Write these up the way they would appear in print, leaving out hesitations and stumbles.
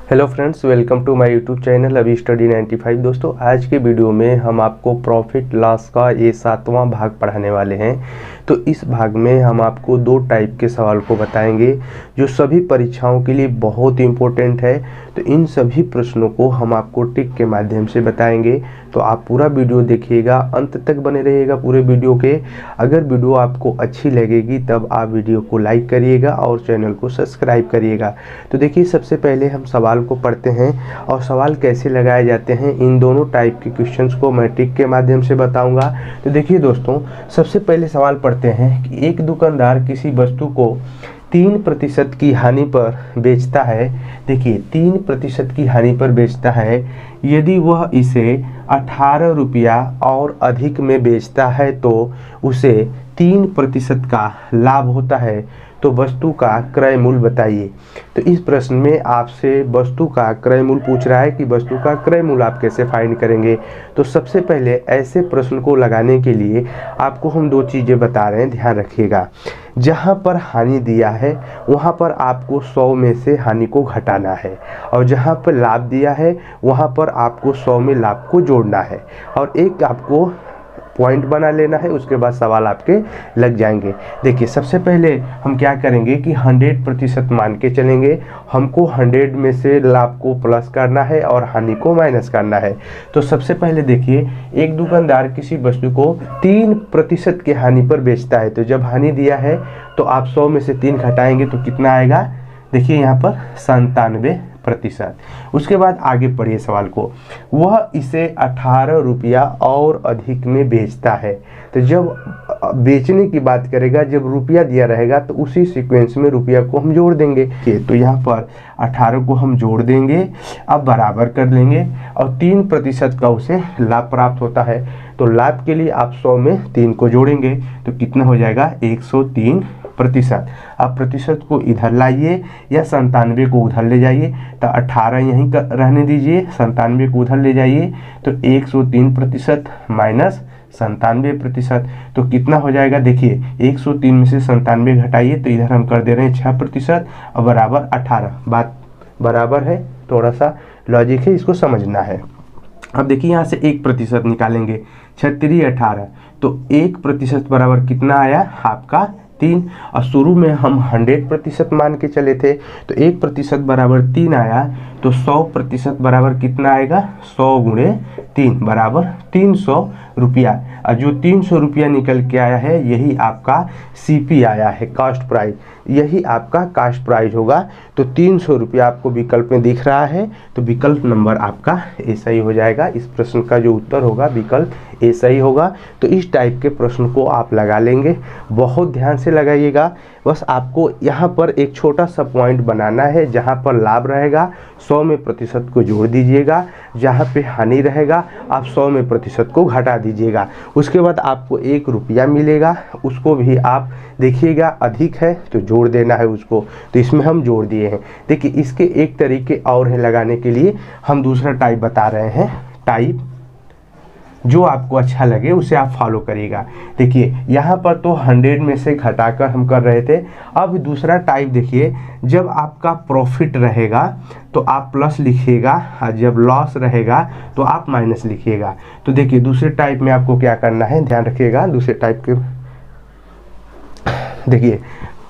Hello friends, welcome to my YouTube channel अभी study 95। दोस्तों, आज के वीडियो में हम आपको प्रॉफिट लॉस का ये 7वां भाग पढ़ाने वाले हैं। तो इस भाग में हम आपको दो टाइप के सवाल को बताएंगे जो सभी परीक्षाओं के लिए बहुत इंपॉर्टेंट है। तो इन सभी प्रश्नों को हम आपको टिक के माध्यम से बताएंगे। तो आप पूरा वीडियो देखिएगा, अंत तक बने रहिएगा पूरे वीडियो के। अगर वीडियो आपको अच्छी लगेगी तब आप वीडियो को लाइक करिएगा और चैनल को सब्सक्राइब करिएगा। तो देखिए, सबसे पहले हम सवाल को पढ़ते हैं और सवाल कैसे लगाए जाते हैं इन दोनों टाइप के क्वेश्चंस को मैं टिक के माध्यम से बताऊंगा। तो देखिए दोस्तों, सबसे पहले सवाल पढ़ते हैं कि एक दुकानदार किसी वस्तु को 3% की हानि पर बेचता है। देखिए, 3% की हानि पर बेचता है। यदि वह इसे 18 रुपया और अधिक में बेचता है तो उसे 3% का लाभ होता है। तो वस्तु का क्रय मूल्य बताइए। तो इस प्रश्न में आपसे वस्तु का क्रय मूल्य पूछ रहा है कि वस्तु का क्रय मूल्य आप कैसे फाइंड करेंगे। तो सबसे पहले ऐसे प्रश्न को लगाने के लिए आपको हम दो चीज़ें बता रहे हैं, ध्यान रखिएगा। जहाँ पर हानि दिया है वहाँ पर आपको 100 में से हानि को घटाना है, और जहाँ पर लाभ दिया है वहाँ पर आपको 100 में लाभ को जोड़ना है, और एक आपको पॉइंट बना लेना है। उसके बाद सवाल आपके लग जाएंगे। देखिए, सबसे पहले हम क्या करेंगे कि 100% मान के चलेंगे। हमको 100 में से लाभ को प्लस करना है और हानि को माइनस करना है। तो सबसे पहले देखिए, एक दुकानदार किसी वस्तु को 3% के हानि पर बेचता है। तो जब हानि दिया है तो आप 100 में से 3 घटाएंगे तो कितना आएगा। देखिए यहाँ पर 97%। उसके बाद आगे पढ़िए सवाल को। वह इसे 18 रुपया और अधिक में बेचता है। तो जब बेचने की बात करेगा, जब रुपया दिया रहेगा तो उसी सीक्वेंस में रुपया को हम जोड़ देंगे। तो यहाँ पर 18 को हम जोड़ देंगे, अब बराबर कर लेंगे, और 3% का उसे लाभ प्राप्त होता है। तो लाभ के लिए आप 100 में 3 को जोड़ेंगे तो कितना हो जाएगा, 103%। अब प्रतिशत को इधर लाइए या 97 को उधर ले जाइए। तो 18 यहीं रहने दीजिए, 97 को उधर ले जाइए। तो 103% माइनस 97%। तो कितना हो जाएगा, देखिए 103 में से 97 घटाइए तो इधर हम कर दे रहे हैं 6% और बराबर 18। बात बराबर है, थोड़ा सा लॉजिक है, इसको समझना है। अब देखिए यहाँ से 1% निकालेंगे, 36 18। तो 1% बराबर कितना आया आपका 3। और शुरू में हम 100% मान के चले थे तो 1% बराबर 3 आया। तो 100% बराबर कितना आएगा, 100 गुणे 3 बराबर 300 रुपया। और जो 300 रुपया निकल के आया है यही आपका CP आया है, कॉस्ट प्राइस। यही आपका कॉस्ट प्राइस होगा। तो 300 रुपया आपको विकल्प में दिख रहा है, तो विकल्प नंबर आपका ए सही हो जाएगा। इस प्रश्न का जो उत्तर होगा विकल्प ए सही होगा। तो इस टाइप के प्रश्न को आप लगा लेंगे, बहुत ध्यान से लगाइएगा। बस आपको यहाँ पर एक छोटा सा पॉइंट बनाना है, जहाँ पर लाभ रहेगा 100 में प्रतिशत को जोड़ दीजिएगा, जहाँ पे हानि रहेगा आप 100 में प्रतिशत को घटा दीजिएगा। उसके बाद आपको 1 रुपया मिलेगा, उसको भी आप देखिएगा अधिक है तो जोड़ देना है उसको। तो इसमें हम जोड़ दिए हैं। देखिए, इसके एक तरीके और है लगाने के लिए, हम दूसरा टाइप बता रहे हैं। टाइप जो आपको अच्छा लगे उसे आप फॉलो करिएगा। देखिए यहाँ पर तो 100 में से घटाकर हम कर रहे थे। अब दूसरा टाइप देखिए, जब आपका प्रॉफिट रहेगा तो आप प्लस लिखिएगा, और जब लॉस रहेगा तो आप माइनस लिखिएगा। तो देखिए दूसरे टाइप में आपको क्या करना है, ध्यान रखिएगा। दूसरे टाइप के देखिए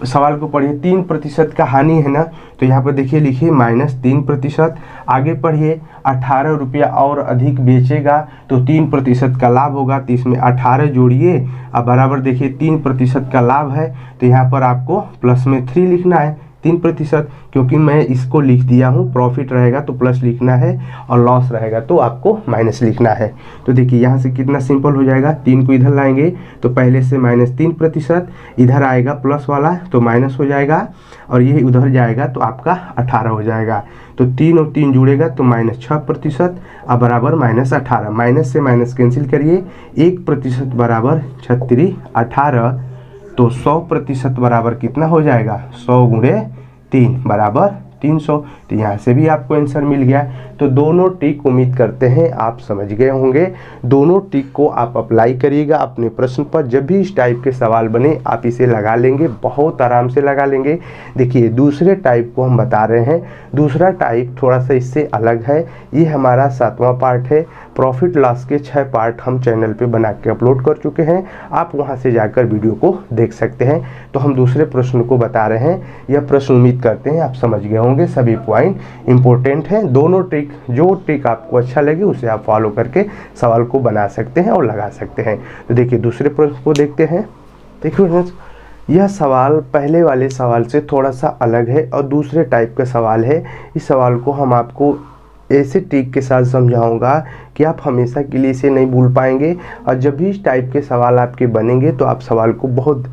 सवाल को पढ़िए। 3% का हानि है ना, तो यहाँ पर देखिए लिखिए -3%। आगे पढ़िए, 18 रुपया और अधिक बेचेगा तो 3% का लाभ होगा। तो इसमें 18 जोड़िए, अब बराबर देखिए 3% का लाभ है तो यहाँ पर आपको प्लस में 3 लिखना है। 3%, क्योंकि मैं इसको लिख दिया हूँ, प्रॉफिट रहेगा तो प्लस लिखना है और लॉस रहेगा तो आपको माइनस लिखना है। तो देखिए यहाँ से कितना सिंपल हो जाएगा, 3 को इधर लाएंगे तो पहले से -3%, इधर आएगा प्लस वाला तो माइनस हो जाएगा, और ये उधर जाएगा तो आपका 18 हो जाएगा। तो 3 और 3 जुड़ेगा तो -6% अब बराबर -18। माइनस से माइनस कैंसिल करिए, 1% बराबर 36 18। तो 100% बराबर कितना हो जाएगा, 100 गुणे 3 बराबर 300, तो यहाँ से भी आपको आंसर मिल गया। तो दोनों ट्रिक उम्मीद करते हैं आप समझ गए होंगे। दोनों ट्रिक को आप अप्लाई करिएगा अपने प्रश्न पर। जब भी इस टाइप के सवाल बने आप इसे लगा लेंगे, बहुत आराम से लगा लेंगे। देखिए दूसरे टाइप को हम बता रहे हैं। दूसरा टाइप थोड़ा सा इससे अलग है। ये हमारा 7वां पार्ट है। प्रॉफिट लॉस के 6 पार्ट हम चैनल पे बना के अपलोड कर चुके हैं, आप वहां से जाकर वीडियो को देख सकते हैं। तो हम दूसरे प्रश्न को बता रहे हैं। यह प्रश्न उम्मीद करते हैं आप समझ गए होंगे, सभी पॉइंट इंपॉर्टेंट हैं। दोनों ट्रिक, जो ट्रिक आपको अच्छा लगे उसे आप फॉलो करके सवाल को बना सकते हैं और लगा सकते हैं। तो देखिए दूसरे प्रश्न को देखते हैं। देखिए फ्रेंड्स, यह सवाल पहले वाले सवाल से थोड़ा सा अलग है और दूसरे टाइप का सवाल है। इस सवाल को हम आपको ऐसे ट्रिक के साथ समझाऊंगा कि आप हमेशा के लिए इसे नहीं भूल पाएंगे, और जब भी इस टाइप के सवाल आपके बनेंगे तो आप सवाल को बहुत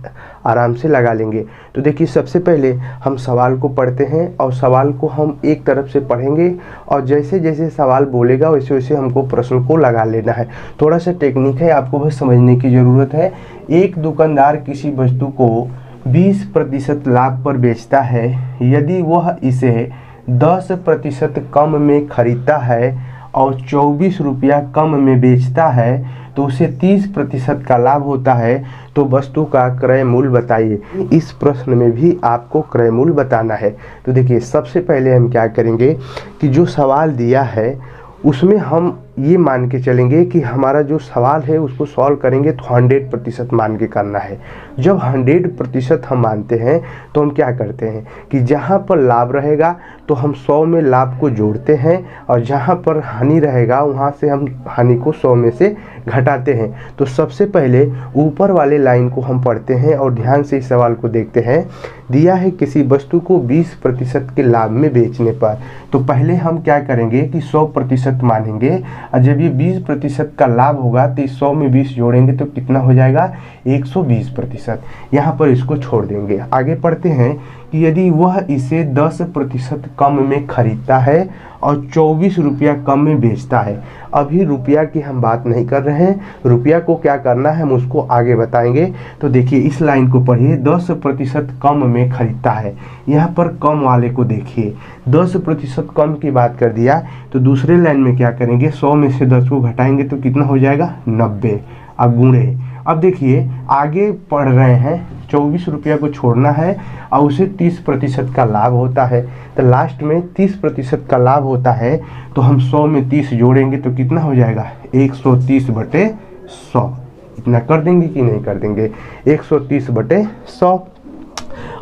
आराम से लगा लेंगे। तो देखिए सबसे पहले हम सवाल को पढ़ते हैं और सवाल को हम एक तरफ से पढ़ेंगे और जैसे जैसे सवाल बोलेगा वैसे वैसे हमको प्रश्न को लगा लेना है। थोड़ा सा टेक्निक है, आपको बस समझने की ज़रूरत है। एक दुकानदार किसी वस्तु को 20% लाभ पर बेचता है। यदि वह इसे 10% कम में खरीदता है और 24 रुपया कम में बेचता है तो उसे 30% का लाभ होता है। तो वस्तु का क्रय मूल्य बताइए। इस प्रश्न में भी आपको क्रय मूल्य बताना है। तो देखिए सबसे पहले हम क्या करेंगे कि जो सवाल दिया है उसमें हम ये मान के चलेंगे कि हमारा जो सवाल है उसको सॉल्व करेंगे तो 100% मान के करना है। जब 100% हम मानते हैं तो हम क्या करते हैं कि जहाँ पर लाभ रहेगा तो हम 100 में लाभ को जोड़ते हैं और जहाँ पर हानि रहेगा वहाँ से हम हानि को 100 में से घटाते हैं। तो सबसे पहले ऊपर वाले लाइन को हम पढ़ते हैं और ध्यान से इस सवाल को देखते हैं। दिया है किसी वस्तु को 20% के लाभ में बेचने पर, तो पहले हम क्या करेंगे कि 100% मानेंगे और जब ये 20% का लाभ होगा तो 100 में 20 जोड़ेंगे तो कितना हो जाएगा 120%। यहाँ पर इसको छोड़ देंगे। आगे पढ़ते हैं कि यदि वह इसे 10% कम में खरीदता है और 24 रुपया कम में बेचता है। अभी रुपया की हम बात नहीं कर रहे हैं, रुपया को क्या करना है हम उसको आगे बताएंगे। तो देखिए इस लाइन को पढ़िए, 10% कम में खरीदता है। यहाँ पर कम वाले को देखिए, 10% कम की बात कर दिया। तो दूसरे लाइन में क्या करेंगे, 100 में से 10 को घटाएंगे तो कितना हो जाएगा 90। अब गुणे, अब देखिए आगे पढ़ रहे हैं 24 रुपया को छोड़ना है और उसे 30% का लाभ होता है। तो लास्ट में 30% का लाभ होता है तो हम 100 में 30 जोड़ेंगे तो कितना हो जाएगा 130/100। इतना कर देंगे कि नहीं कर देंगे, 130/100।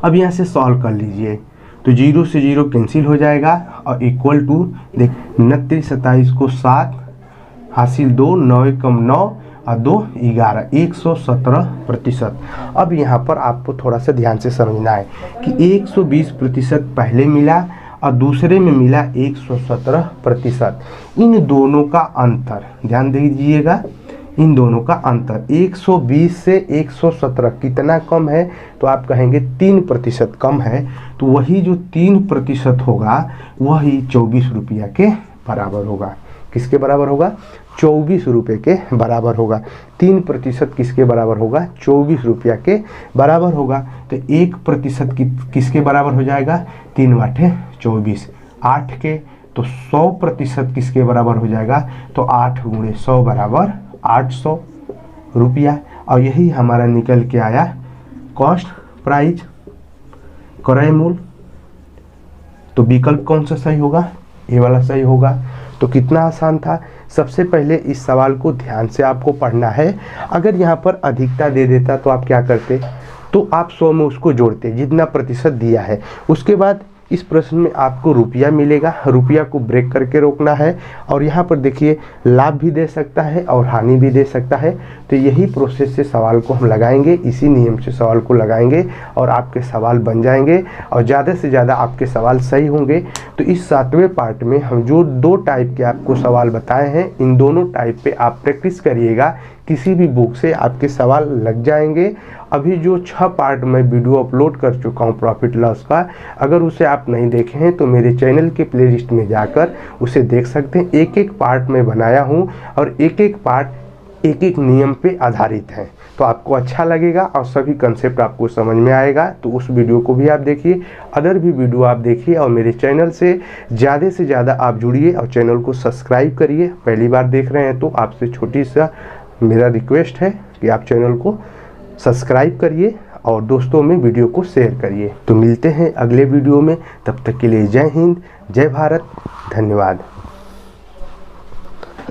अब यहाँ से सॉल्व कर लीजिए तो 0 से 0 कैंसिल हो जाएगा और इक्वल टू देख 29 27 को 7 हासिल 2 9 कम 9 और 2 11 117%। अब यहाँ पर आपको थोड़ा सा ध्यान से समझना है कि 120% पहले मिला और दूसरे में मिला 117%। इन दोनों का अंतर ध्यान दीजिएगा, इन दोनों का अंतर 120 से 117 कितना कम है, तो आप कहेंगे 3% कम है। तो वही जो 3% होगा वही 24 रुपया के बराबर होगा। किसके बराबर होगा 24 रुपये के बराबर होगा। 3% किसके बराबर होगा 24 रुपया के बराबर होगा। तो 1% किसके बराबर हो जाएगा 3 × 24 8 के। तो 100% किसके बराबर हो जाएगा, तो 8 × 100 बराबर 800 रुपया। और यही हमारा निकल के आया कॉस्ट प्राइस, क्रय मूल्य। तो विकल्प कौन सा सही होगा, ये वाला सही होगा। तो कितना आसान था। सबसे पहले इस सवाल को ध्यान से आपको पढ़ना है। अगर यहाँ पर अधिकता दे देता तो आप क्या करते, तो आप 100 में उसको जोड़ते जितना प्रतिशत दिया है। उसके बाद इस प्रश्न में आपको रुपया मिलेगा, रुपया को ब्रेक करके रोकना है। और यहाँ पर देखिए लाभ भी दे सकता है और हानि भी दे सकता है। तो यही प्रोसेस से सवाल को हम लगाएंगे, इसी नियम से सवाल को लगाएंगे और आपके सवाल बन जाएंगे और ज़्यादा से ज़्यादा आपके सवाल सही होंगे। तो इस 7वें पार्ट में हम जो 2 टाइप के आपको सवाल बताए हैं, इन दोनों टाइप पे आप प्रैक्टिस करिएगा। किसी भी बुक से आपके सवाल लग जाएंगे। अभी जो 6 पार्ट में वीडियो अपलोड कर चुका हूँ प्रॉफिट लॉस का, अगर उसे आप नहीं देखे हैं तो मेरे चैनल के प्लेलिस्ट में जाकर उसे देख सकते हैं। एक एक पार्ट में बनाया हूँ और एक एक पार्ट एक एक नियम पे आधारित हैं। तो आपको अच्छा लगेगा और सभी कंसेप्ट आपको समझ में आएगा। तो उस वीडियो को भी आप देखिए, अदर भी वीडियो आप देखिए और मेरे चैनल से ज़्यादा आप जुड़िए और चैनल को सब्सक्राइब करिए। पहली बार देख रहे हैं तो आपसे छोटी सा मेरा रिक्वेस्ट है कि आप चैनल को सब्सक्राइब करिए और दोस्तों में वीडियो को शेयर करिए। तो मिलते हैं अगले वीडियो में, तब तक के लिए जय हिंद, जय भारत, धन्यवाद।